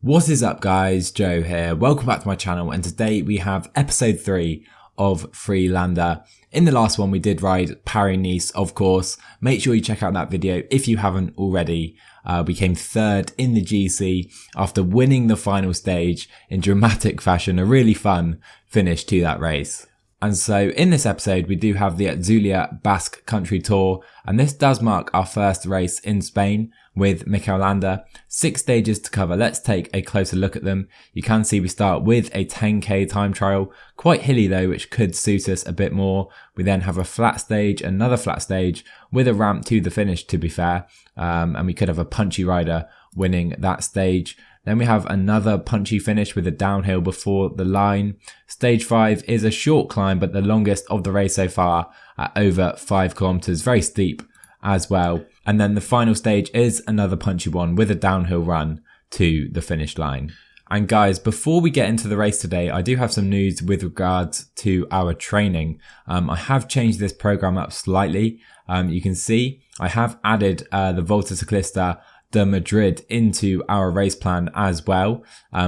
What is up guys, Joe here, welcome back to my channel, and today we have episode 3 of FreeLanda. In the last one we did ride Paris-Nice, of course. Make sure you check out that video if you haven't already. We came third in the GC after winning the final stage in dramatic fashion, a really fun finish to that race. And so in this episode we do have the Itzulia Basque Country Tour, and this does mark our first race in Spain with Mikel Landa. 6 stages to cover. Let's take a closer look at them. You can see we start with a 10k time trial, quite hilly though, which could suit us a bit more. We then have a flat stage, another flat stage with a ramp to the finish, to be fair, and we could have a punchy rider winning that stage. Then we have another punchy finish with a downhill before the line. Stage 5 is a short climb, but the longest of the race so far at over 5 kilometers, very steep as well. And then the final stage is another punchy one with a downhill run to the finish line. And guys, before we get into the race today, I do have some news with regards to our training. I have changed this program up slightly. You can see I have added the Volta Ciclista de Madrid into our race plan as well,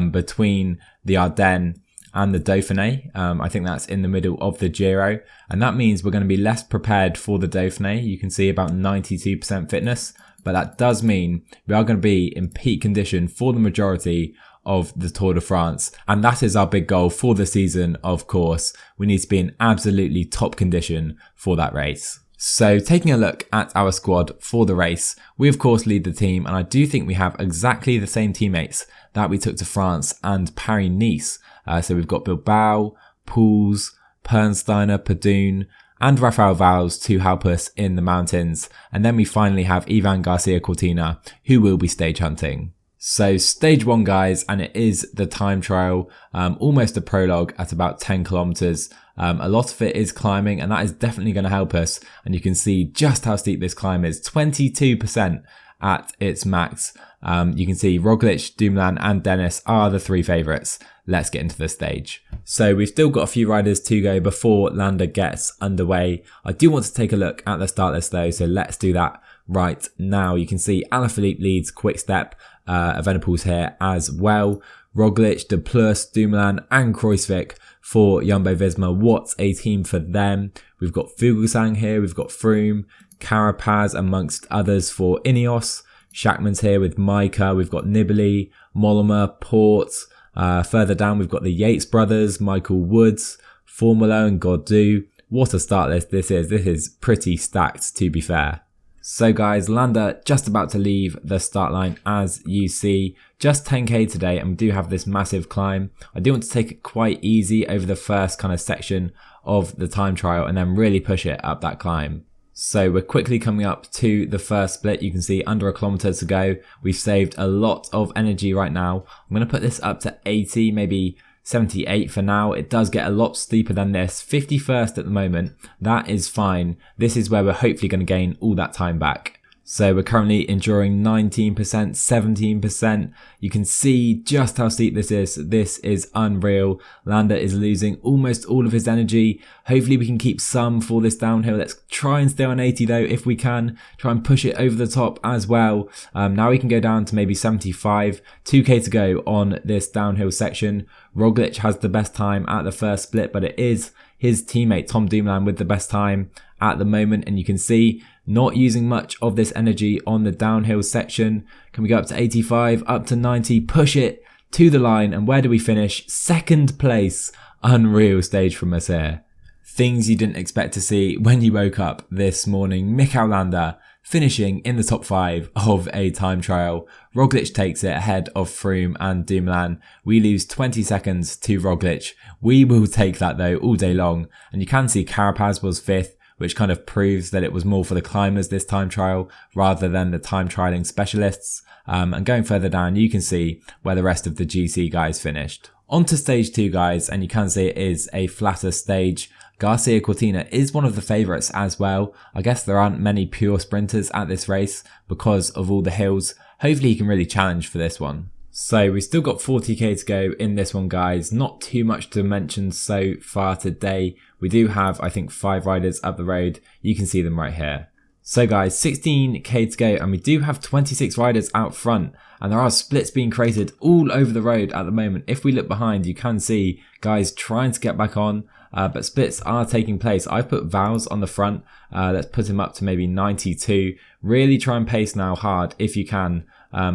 between the Ardennes and the Dauphiné. I think that's in the middle of the Giro, and that means we're going to be less prepared for the Dauphiné. You can see about 92% fitness, but that does mean we are going to be in peak condition for the majority of the Tour de France, and that is our big goal for the season. Of course, we need to be in absolutely top condition for that race. So taking a look at our squad for the race, we of course lead the team, and I do think we have exactly the same teammates that we took to France and Paris-Nice. So we've got Bilbao, Pouls, Pernsteiner, Padoon, and Rafael Valls to help us in the mountains. And then we finally have Ivan Garcia Cortina, who will be stage hunting. So stage 1 guys, and it is the time trial, almost a prologue at about 10 kilometers. A lot of it is climbing, and that is definitely going to help us. And you can see just how steep this climb is, 22% at its max. You can see Roglic, Dumoulin and Dennis are the 3 favourites. Let's get into the stage. So we've still got a few riders to go before Landa gets underway. I do want to take a look at the start list though, so let's do that right now. You can see Alaphilippe leads Quick Step, Evenepoel's here as well. Roglic, De Plus, Dumoulin and Kruijswijk for Jumbo-Visma. What a team for them. We've got Fuglsang here, we've got Froome, Carapaz amongst others for Ineos. Schachman's here with Micah, we've got Nibali, Mollema, Port. Further down we've got the Yates brothers, Michael Woods, Formula and Gaudu. What a start list this is. This is pretty stacked, to be fair. So guys, Landa just about to leave the start line as you see. Just 10k today, and we do have this massive climb. I do want to take it quite easy over the first kind of section of the time trial and then really push it up that climb. So we're quickly coming up to the first split. You can see under a kilometer to go. We've saved a lot of energy right now. I'm going to put this up to 80, maybe 78 for now. It does get a lot steeper than this. 51st at the moment. That is fine. This is where we're hopefully going to gain all that time back. So we're currently enduring 19%, 17%. You can see just how steep this is. This is unreal. Landa is losing almost all of his energy. Hopefully we can keep some for this downhill. Let's try and stay on 80 though if we can. Try and push it over the top as well. Now we can go down to maybe 75. 2k to go on this downhill section. Roglic has the best time at the first split, but it is his teammate Tom Dumoulin with the best time at the moment, and you can see not using much of this energy on the downhill section. Can we go up to 85, up to 90, push it to the line, and where do we finish? 2nd place. Unreal stage from us here. Things you didn't expect to see when you woke up this morning. Mikel Landa finishing in the top 5 of a time trial. Roglic takes it ahead of Froome and Dumoulin. We lose 20 seconds to Roglic. We will take that though all day long. And you can see Carapaz was 5th, which kind of proves that it was more for the climbers this time trial rather than the time trialing specialists. And going further down, you can see where the rest of the GC guys finished. On to stage 2 guys, and you can see it is a flatter stage. Garcia Cortina is one of the favourites as well. I guess there aren't many pure sprinters at this race because of all the hills. Hopefully he can really challenge for this one. So we've still got 40k to go in this one guys. Not too much to mention so far today. We do have I think 5 riders up the road. You can see them right here. So guys, 16k to go, and we do have 26 riders out front, and there are splits being created all over the road at the moment. If we look behind, you can see guys trying to get back on, but splits are taking place. I've put Vowels on the front. Let's put him up to maybe 92. Really try and pace now hard if you can,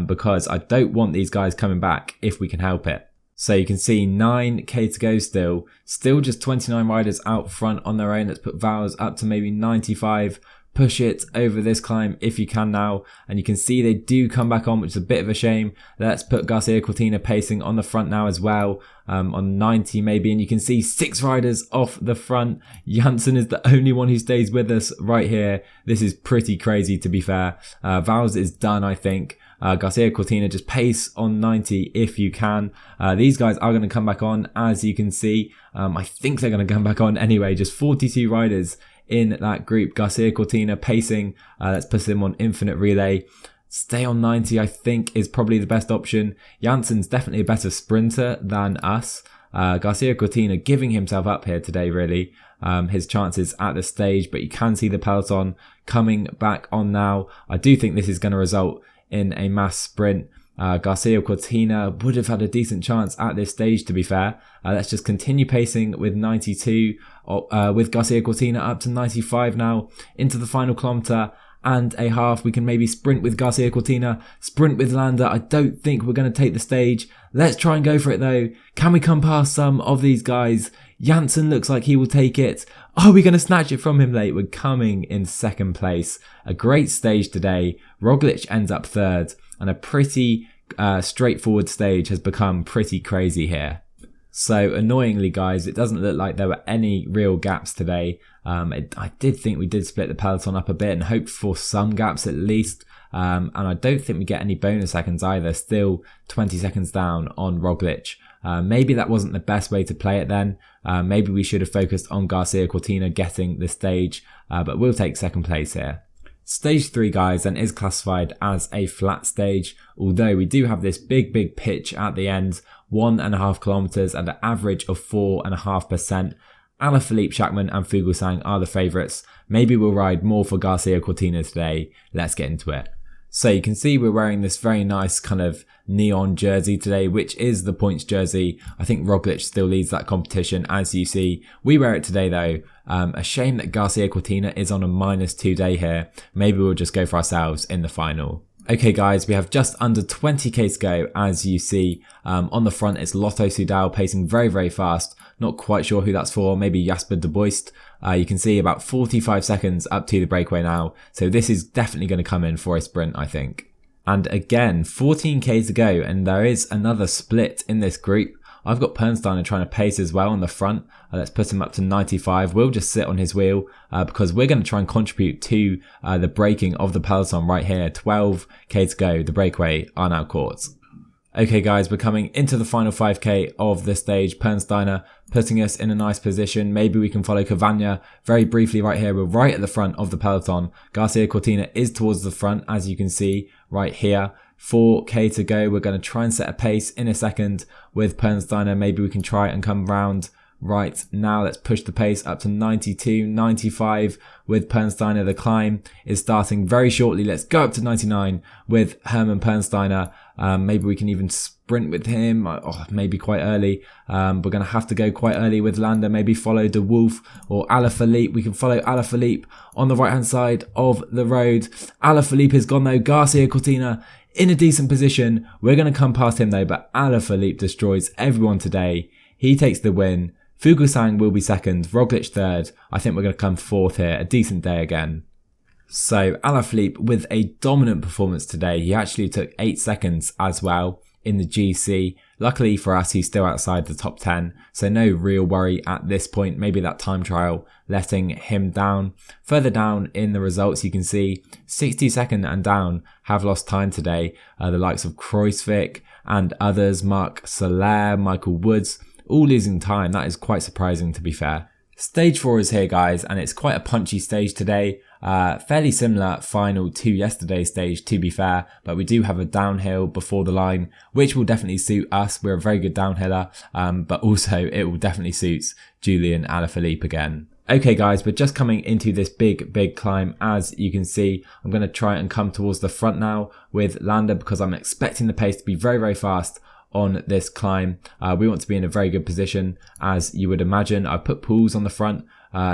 because I don't want these guys coming back if we can help it. So you can see 9k to go still just 29 riders out front on their own. Let's put Vowels up to maybe 95. Push it over this climb if you can now, and you can see they do come back on, which is a bit of a shame. Let's put Garcia Cortina pacing on the front now as well, on 90 maybe, and you can see 6 riders off the front. Janssen is the only one who stays with us right here. This is pretty crazy, to be fair. Vowels is done, I think. Garcia Cortina, just pace on 90 if you can. These guys are going to come back on, as you can see. I think they're going to come back on anyway. Just 42 riders in that group. Garcia Cortina pacing. Let's put him on infinite relay. Stay on 90, I think, is probably the best option. Janssen's definitely a better sprinter than us. Garcia Cortina giving himself up here today, really. His chances at the stage, but you can see the peloton coming back on now. I do think this is going to result in a mass sprint. Garcia Cortina would have had a decent chance at this stage, to be fair. Let's just continue pacing with 92, with Garcia Cortina up to 95 now, into the final kilometre and a half. We can maybe sprint with Garcia Cortina, sprint with Landa. I don't think we're going to take the stage. Let's try and go for it though. Can we come past some of these guys? Janssen looks like he will take it. Are we going to snatch it from him late? We're coming in second place. A great stage today. Roglic ends up third, and a pretty straightforward stage has become pretty crazy here. So annoyingly, guys, it doesn't look like there were any real gaps today. I did think we did split the peloton up a bit and hoped for some gaps at least. And I don't think we get any bonus seconds either. Still 20 seconds down on Roglic. Maybe that wasn't the best way to play it then. Maybe we should have focused on Garcia Cortina getting the stage, but we'll take second place here. Stage 3, guys, then is classified as a flat stage, although we do have this big pitch at the end, 1.5 kilometers at an average of 4.5%. Alaphilippe, Schachmann and Fuglsang are the favourites. Maybe we'll ride more for Garcia Cortina today. Let's get into it. So you can see we're wearing this very nice kind of neon jersey today, which is the points jersey. I think Roglic still leads that competition, as you see. We wear it today though. A shame that Garcia Cortina is on a -2 day here. Maybe we'll just go for ourselves in the final. Okay guys, we have just under 20k to go, as you see. On the front it's Lotto Soudal pacing very fast. Not quite sure who that's for, maybe Jasper de Boist. You can see about 45 seconds up to the breakaway now, so this is definitely going to come in for a sprint, I think. And again, 14k to go, and there is another split in this group. I've got Pernsteiner trying to pace as well on the front. Let's put him up to 95. We'll just sit on his wheel because we're going to try and contribute to the breaking of the peloton right here. 12k to go, the breakaway are now caught. Okay guys, we're coming into the final 5k of the stage. Pernsteiner putting us in a nice position. Maybe we can follow Cavagna very briefly right here. We're right at the front of the peloton. Garcia Cortina is towards the front, as you can see right here. 4k to go. We're going to try and set a pace in a second with Pernsteiner. Maybe we can try and come round right now. Let's push the pace up to 92, 95 with Pernsteiner. The climb is starting very shortly. Let's go up to 99 with Hermann Pernsteiner. Maybe we can even sprint with him, maybe quite early. We're going to have to go quite early with Landa, maybe follow De Wolf or Alaphilippe. We can follow Alaphilippe on the right hand side of the road. Alaphilippe is gone though. Garcia Cortina in a decent position. We're going to come past him though, but Alaphilippe destroys everyone today. He takes the win. Fuglsang will be second, Roglic third. I think we're going to come fourth here. A decent day again. So Alaphilippe with a dominant performance today. He actually took 8 seconds as well in the GC. Luckily for us, he's still outside the top 10, so no real worry at this point. Maybe that time trial letting him down. Further down in the results, you can see 62nd and down have lost time today. The likes of Kruijswijk and others, Marc Soler, Michael Woods, all losing time. That is quite surprising, to be fair. Stage 4 is here, guys, and it's quite a punchy stage today. Fairly similar final to yesterday's stage, to be fair, but we do have a downhill before the line, which will definitely suit us. We're a very good downhiller, but also it will definitely suit Julian Alaphilippe again. Okay guys, we're just coming into this big climb. As you can see, I'm going to try and come towards the front now with Landa because I'm expecting the pace to be very fast on this climb. We want to be in a very good position, as you would imagine. I put Pools on the front.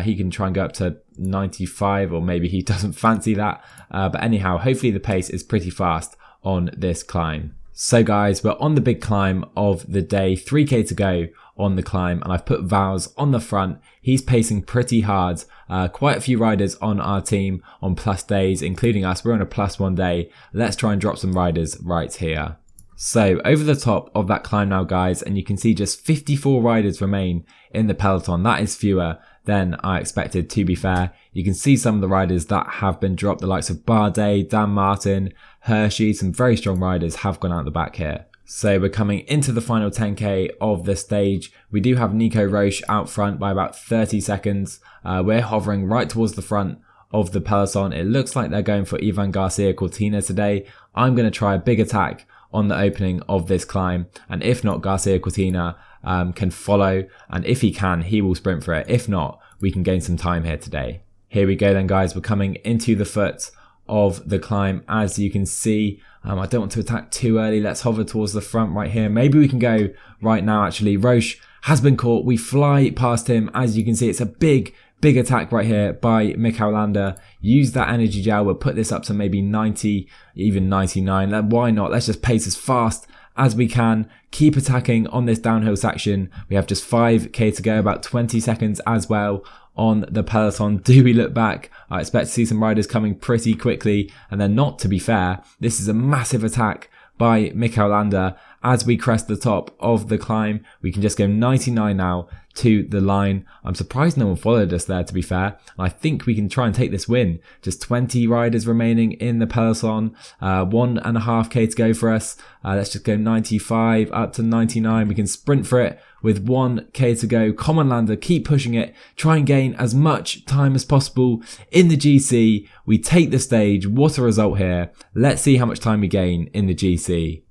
He can try and go up to 95, or maybe he doesn't fancy that. But anyhow, hopefully the pace is pretty fast on this climb. So guys, we're on the big climb of the day, 3k to go on the climb, and I've put Vals on the front. He's pacing pretty hard. Quite a few riders on our team on plus days, including us. We're on a +1 day. Let's try and drop some riders right here. So over the top of that climb now guys, and you can see just 54 riders remain in the peloton. That is fewer than I expected, to be fair. You can see some of the riders that have been dropped, the likes of Bardet, Dan Martin, Hershey. Some very strong riders have gone out the back here. So we're coming into the final 10k of the stage. We do have Nico Roche out front by about 30 seconds. We're hovering right towards the front of the peloton. It looks like they're going for Ivan Garcia Cortina today. I'm going to try a big attack on the opening of this climb, and if not, Garcia Cortina can follow, and if he can, he will sprint for it. If not, we can gain some time here today. Here we go then guys, we're coming into the foot of the climb. As you can see, I don't want to attack too early. Let's hover towards the front right here. Maybe we can go right now actually. Roche has been caught. We fly past him. As you can see, it's a big attack right here by Mikel Landa. Use that energy gel. We'll put this up to maybe 90, even 99. Why not? Let's just pace as fast as we can. Keep attacking on this downhill section. We have just 5k to go, about 20 seconds as well on the peloton. Do we look back? I expect to see some riders coming pretty quickly, and they're not, to be fair. This is a massive attack by Mikel Landa. As we crest the top of the climb, we can just go 99 now to the line. I'm surprised no one followed us there, to be fair. I think we can try and take this win. Just 20 riders remaining in the peloton. 1.5k to go for us. Let's just go 95 up to 99. We can sprint for it with 1k to go. Common Landa, keep pushing it. Try and gain as much time as possible in the GC. We take the stage. What a result here. Let's see how much time we gain in the GC.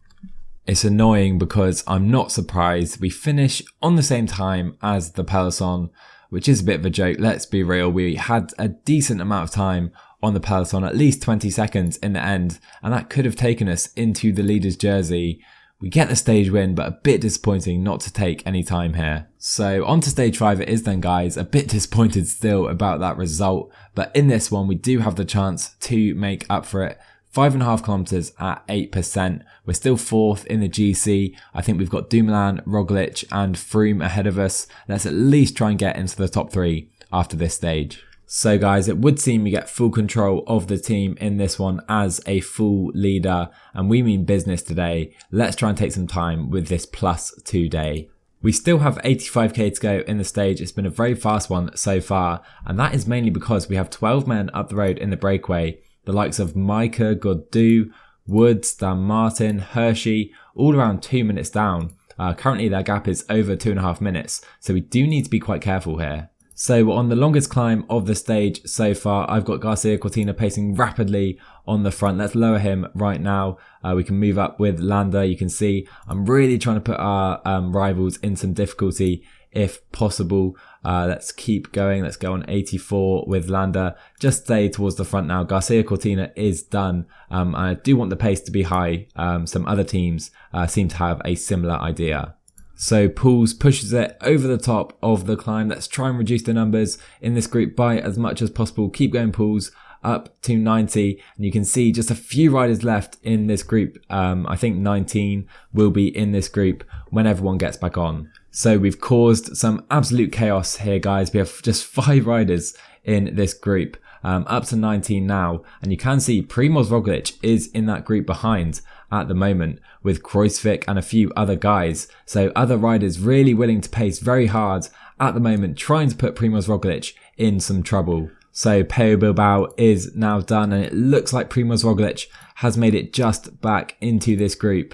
It's annoying because I'm not surprised. We finish on the same time as the peloton, which is a bit of a joke. Let's be real. We had a decent amount of time on the peloton, at least 20 seconds in the end, and that could have taken us into the leader's jersey. We get the stage win, but a bit disappointing not to take any time here. So on to stage 5 it is then guys. A bit disappointed still about that result, but in this one we do have the chance to make up for it. 5.5 kilometers at 8%. We're still 4th in the GC. I think we've got Dumoulin, Roglic and Froome ahead of us. Let's at least try and get into the top 3 after this stage. So guys, it would seem we get full control of the team in this one as a full leader, and we mean business today. Let's try and take some time with this +2 day. We still have 85k to go in the stage. It's been a very fast one so far, and that is mainly because we have 12 men up the road in the breakaway. The likes of Micah, Goddu, Woods, Dan Martin, Hershey, all around 2 minutes down. Currently their gap is over 2.5 minutes, so we do need to be quite careful here. So we're on the longest climb of the stage so far. I've got Garcia Cortina pacing rapidly on the front. Let's lower him right now. We can move up with Landa. You can see I'm really trying to put our rivals in some difficulty if possible. Let's keep going. Let's go on 84 with Landa. Just stay towards the front now. Garcia Cortina is done. I do want the pace to be high. Some other teams seem to have a similar idea. So Pools pushes it over the top of the climb. Let's try and reduce the numbers in this group by as much as possible. Keep going Pools up to 90, and you can see just a few riders left in this group. I think 19 will be in this group when everyone gets back on. So we've caused some absolute chaos here guys. We have just 5 riders in this group, up to 19 now, and you can see Primoz Roglic is in that group behind at the moment with Kruijswijk and a few other guys. So other riders really willing to pace very hard at the moment, trying to put Primoz Roglic in some trouble. So Pello Bilbao is now done, and it looks like Primoz Roglic has made it just back into this group.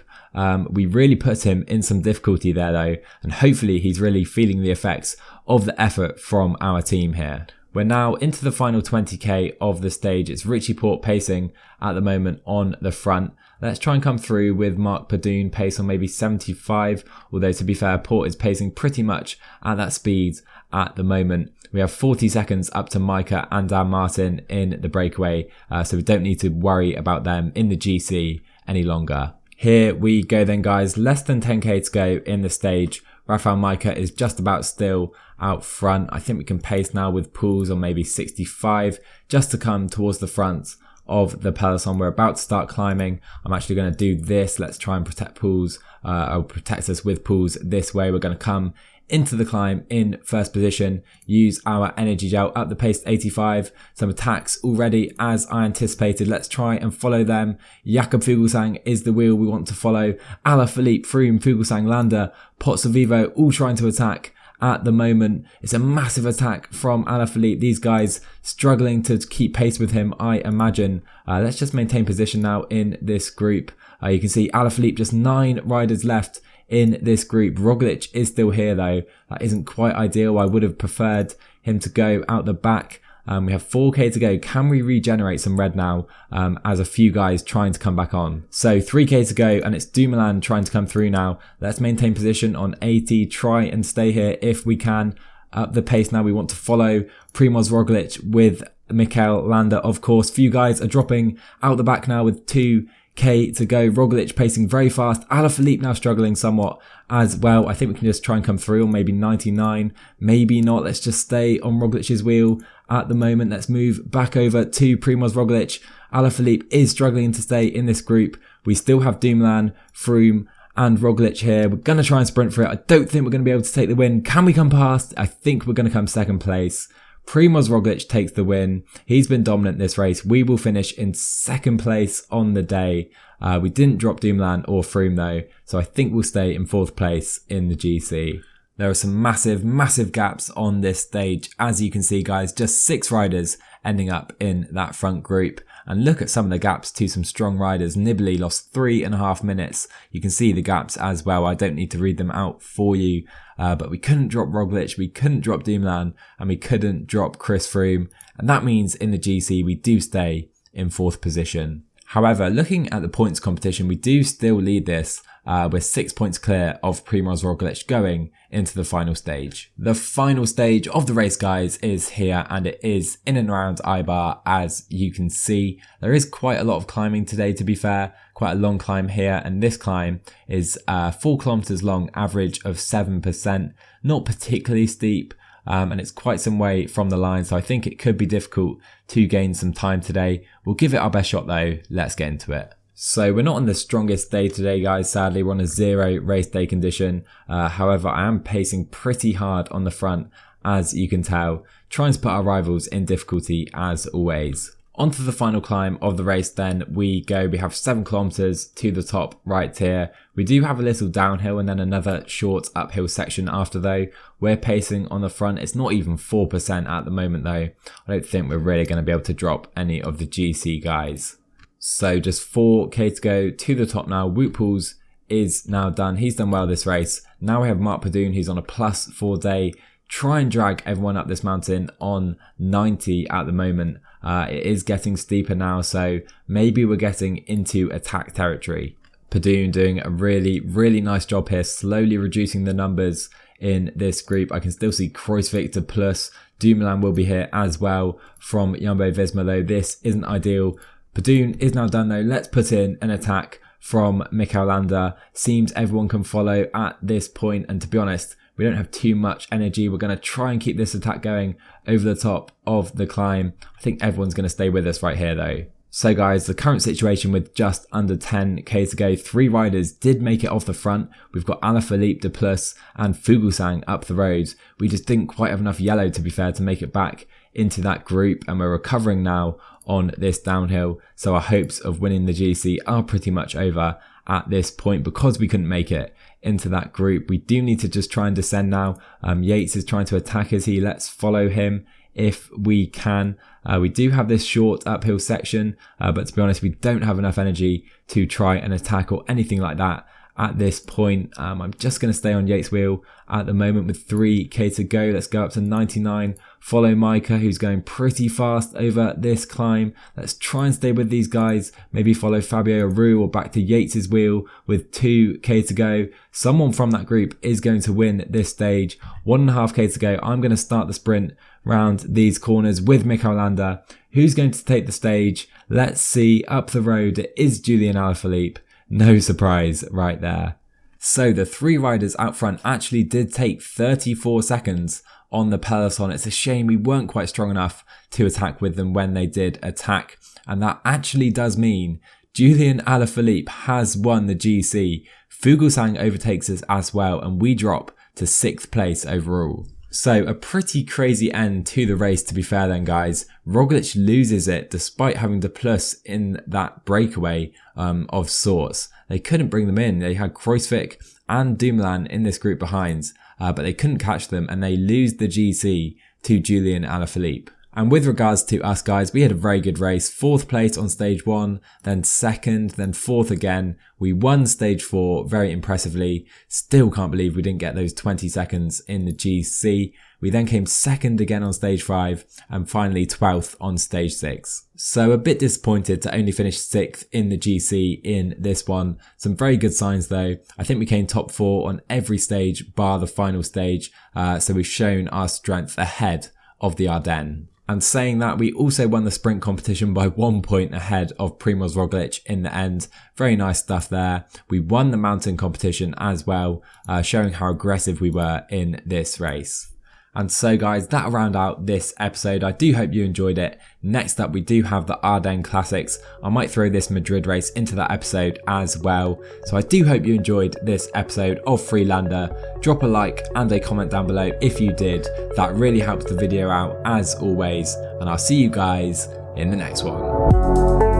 We really put him in some difficulty there though, and hopefully he's really feeling the effects of the effort from our team here. We're now into the final 20k of the stage. It's Richie Porte pacing at the moment on the front. Let's try and come through with Mark Padun pace on maybe 75, although to be fair, Porte is pacing pretty much at that speed at the moment. We have 40 seconds up to Micah and Dan Martin in the breakaway, so we don't need to worry about them in the GC any longer. Here we go then, guys, less than 10k to go in the stage. Rafael Micah is just about still out front. I think we can pace now with Pools on maybe 65 just to come towards the front of the peloton. We're about to start climbing. I'm actually going to do this. Let's try and protect Pools. I'll protect us with Pools this way. We're going to come into the climb in first position, use our energy gel up the pace to 85. Some attacks already as I anticipated. Let's try and follow them. Jakob Fuglsang is the wheel we want to follow. Alaphilippe, Froome, Fuglsang, Landa, Pozzovivo all trying to attack at the moment. It's a massive attack from Alaphilippe. These guys struggling to keep pace with him, I imagine. Let's just maintain position now in this group. You can see Alaphilippe, just 9 riders left in this group. Roglic is still here though. That isn't quite ideal. I would have preferred him to go out the back. We have 4k to go. Can we regenerate some red now as a few guys trying to come back on? So 3k to go and it's Dumoulin trying to come through now. Let's maintain position on 80. Try and stay here if we can. Up the pace now, we want to follow Primoz Roglic with Mikel Landa, of course. Few guys are dropping out the back now with 2k to go. Roglic pacing very fast. Alaphilippe now struggling somewhat as well. I think we can just try and come through, or maybe 99, maybe not. Let's just stay on Roglic's wheel at the moment. Let's move back over to Primoz Roglic. Alaphilippe is struggling to stay in this group. We still have Dumoulin, Froome and Roglic here. We're going to try and sprint for it. I don't think we're going to be able to take the win. Can we come past? I think we're going to come second place. Primoz Roglic takes the win. He's been dominant this race. We will finish in second place on the day. We didn't drop Dumoulin or Froome though, so I think we'll stay in fourth place in the GC. There are some massive gaps on this stage. As you can see, guys, just 6 riders ending up in that front group. And look at some of the gaps to some strong riders. Nibali lost 3.5 minutes. You can see the gaps as well. I don't need to read them out for you. But we couldn't drop Roglic, we couldn't drop Dumoulin, and we couldn't drop Chris Froome. And that means in the GC, we do stay in 4th position. However, looking at the points competition, we do still lead this. We're 6 points clear of Primoz Roglic going into the final stage. The final stage of the race, guys, is here, and it is in and around Eibar. As you can see, there is quite a lot of climbing today, to be fair. Quite a long climb here, and this climb is 4 kilometers long, average of 7%. Not particularly steep, and it's quite some way from the line, so I think it could be difficult to gain some time today. We'll give it our best shot though. Let's get into it. So we're not on the strongest day today, guys. Sadly, we're on a 0 race day condition. However, I am pacing pretty hard on the front, as you can tell, trying to put our rivals in difficulty as always. Onto the final climb of the race then we go. We have 7 kilometers to the top right here. We do have a little downhill and then another short uphill section after though. We're pacing on the front. It's not even 4% at the moment though. I don't think we're really going to be able to drop any of the GC guys. So just 4k to go to the top now. Wout Poels is now done. He's done well this race. Now we have Mark Padun, who's on a +4 day. Try and drag everyone up this mountain on 90 at the moment. It is getting steeper now, so maybe we're getting into attack territory. Padun doing a really nice job here, slowly reducing the numbers in this group. I can still see Kruijswijk to plus. Dumoulin will be here as well from Jumbo-Visma though. This isn't ideal. Padun is now done though. Let's put in an attack from Mikel Landa. Seems everyone can follow at this point, and to be honest, we don't have too much energy. We're going to try and keep this attack going over the top of the climb. I think everyone's going to stay with us right here though. So guys, the current situation with just under 10k to go, 3 riders did make it off the front. We've got Alaphilippe, De Plus and Fuglsang up the road. We just didn't quite have enough yellow, to be fair, to make it back into that group, and we're recovering now on this downhill. So our hopes of winning the GC are pretty much over at this point because we couldn't make it into that group. We do need to just try and descend now. Yates is trying to attack us here. Let's follow him if we can. We do have this short uphill section, but to be honest, we don't have enough energy to try and attack or anything like that at this point. I'm just going to stay on Yates' wheel at the moment with 3k to go. Let's go up to 99. Follow Micah, who's going pretty fast over this climb. Let's try and stay with these guys. Maybe follow Fabio Aru or back to Yates' wheel with 2k to go. Someone from that group is going to win this stage. 1.5k to go. I'm going to start the sprint round these corners with Mikel Landa. Who's going to take the stage? Let's see. Up the road, it is Julian Alaphilippe. No surprise right there. So the 3 riders out front actually did take 34 seconds on the peloton. It's a shame we weren't quite strong enough to attack with them when they did attack. And that actually does mean Julian Alaphilippe has won the GC. Fuglsang overtakes us as well, and we drop to 6th place overall. So a pretty crazy end to the race, to be fair then, guys. Roglic loses it despite having to plus in that breakaway of sorts. They couldn't bring them in. They had Kruijswijk and Dumoulin in this group behind, but they couldn't catch them, and they lose the GC to Julian Alaphilippe. And with regards to us, guys, we had a very good race. 4th place on stage 1, then 2nd, then 4th again. We won stage 4 very impressively. Still can't believe we didn't get those 20 seconds in the GC. We then came 2nd again on stage 5 and finally 12th on stage 6. So a bit disappointed to only finish 6th in the GC in this one. Some very good signs though. I think we came top 4 on every stage bar the final stage. So we've shown our strength ahead of the Ardennes. And saying that, we also won the sprint competition by 1 point ahead of Primoz Roglic in the end. Very nice stuff there. We won the mountain competition as well, showing how aggressive we were in this race. And so guys, that'll round out this episode. I do hope you enjoyed it. Next up, we do have the Ardennes Classics. I might throw this Madrid race into that episode as well. So I do hope you enjoyed this episode of FreeLanda. Drop a like and a comment down below if you did. That really helps the video out as always. And I'll see you guys in the next one.